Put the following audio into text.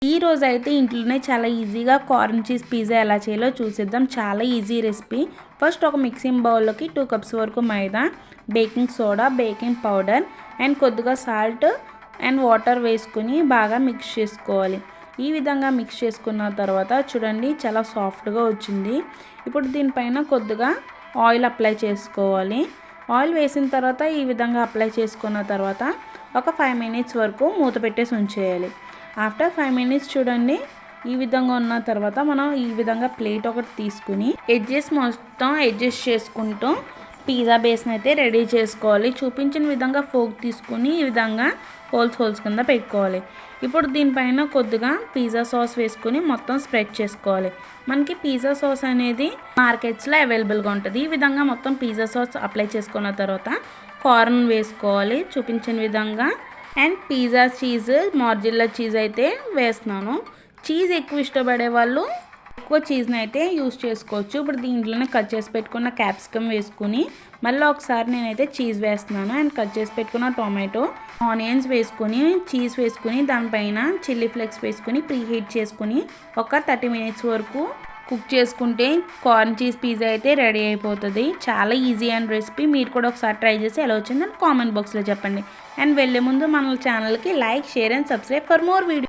ఈ రోజు అయితే ఇంట్లోనే చాలా ఈజీగా కార్న్ చీజ్ పిజ్జా ఎలా చేయాలో చూసేద్దాం. చాలా ఈజీ రెసిపీ. ఫస్ట్ ఒక మిక్సింగ్ బౌల్లోకి 2 కప్స్ వరకు మైదా, baking soda, baking powder and కొద్దిగా సాల్ట్ అండ్ వాటర్ వేసుకుని బాగా మిక్స్ చేసుకోవాలి. ఈ విధంగా మిక్స్ చేసుకున్న తర్వాత చూడండి చాలా సాఫ్ట్గా వచ్చింది. ఇప్పుడు దీనిపైన కొద్దిగా ఆయిల్ అప్లై చేసుకోవాలి. ఆయిల్ వేసిన తర్వాత ఈ విధంగా అప్లై చేసుకున్న తర్వాత ఒక 5 మినిట్స్ వరకు మూత పెట్టేసి ఉంచేయాలి. ఆఫ్టర్ 5 మినిట్స్ చూడండి ఈ విధంగా ఉన్న తర్వాత మనం ఈ విధంగా ప్లేట్ ఒకటి తీసుకుని ఎడ్జెస్ మొత్తం అడ్జస్ట్ చేసుకుంటూ పిజ్జా బేస్ని అయితే రెడీ చేసుకోవాలి. చూపించిన విధంగా ఫోక్ తీసుకుని ఈ విధంగా హోల్స్ కింద పెట్టుకోవాలి. ఇప్పుడు దీనిపైన కొద్దిగా పిజ్జా సాస్ వేసుకుని మొత్తం స్ప్రెడ్ చేసుకోవాలి. మనకి పిజ్జా సాస్ అనేది మార్కెట్స్లో అవైలబుల్గా ఉంటుంది. ఈ విధంగా మొత్తం పిజ్జా సాస్ అప్లై చేసుకున్న తర్వాత కార్న్ వేసుకోవాలి చూపించిన విధంగా. అండ్ పిజ్జా చీజ్, మార్జిల్లా చీజ్ అయితే వేస్తున్నాను. చీజ్ ఎక్కువ ఇష్టపడే వాళ్ళు ఎక్కువ చీజ్ని అయితే యూస్ చేసుకోవచ్చు. ఇప్పుడు దీంట్లోనే కట్ చేసి పెట్టుకున్న క్యాప్సికమ్ వేసుకుని మళ్ళీ ఒకసారి నేనైతే చీజ్ వేస్తున్నాను. అండ్ కట్ చేసి పెట్టుకున్న టొమాటో, ఆనియన్స్ వేసుకుని చీజ్ వేసుకుని దానిపైన చిల్లీ ఫ్లేక్స్ వేసుకుని ప్రీ హీట్ చేసుకుని ఒక 30 మినిట్స్ వరకు కుక్ చేసుకుంటే కార్న్ చీజ్ పిజ్జా అయితే రెడీ అయిపోతుంది. చాలా ఈజీ అండ్ రెసిపీ. మీరు కూడా ఒకసారి ట్రై చేసి ఎలా వచ్చిందని కామెంట్ బాక్స్లో చెప్పండి. అండ్ వెళ్ళే ముందు మన ఛానల్కి like, share and subscribe for more video.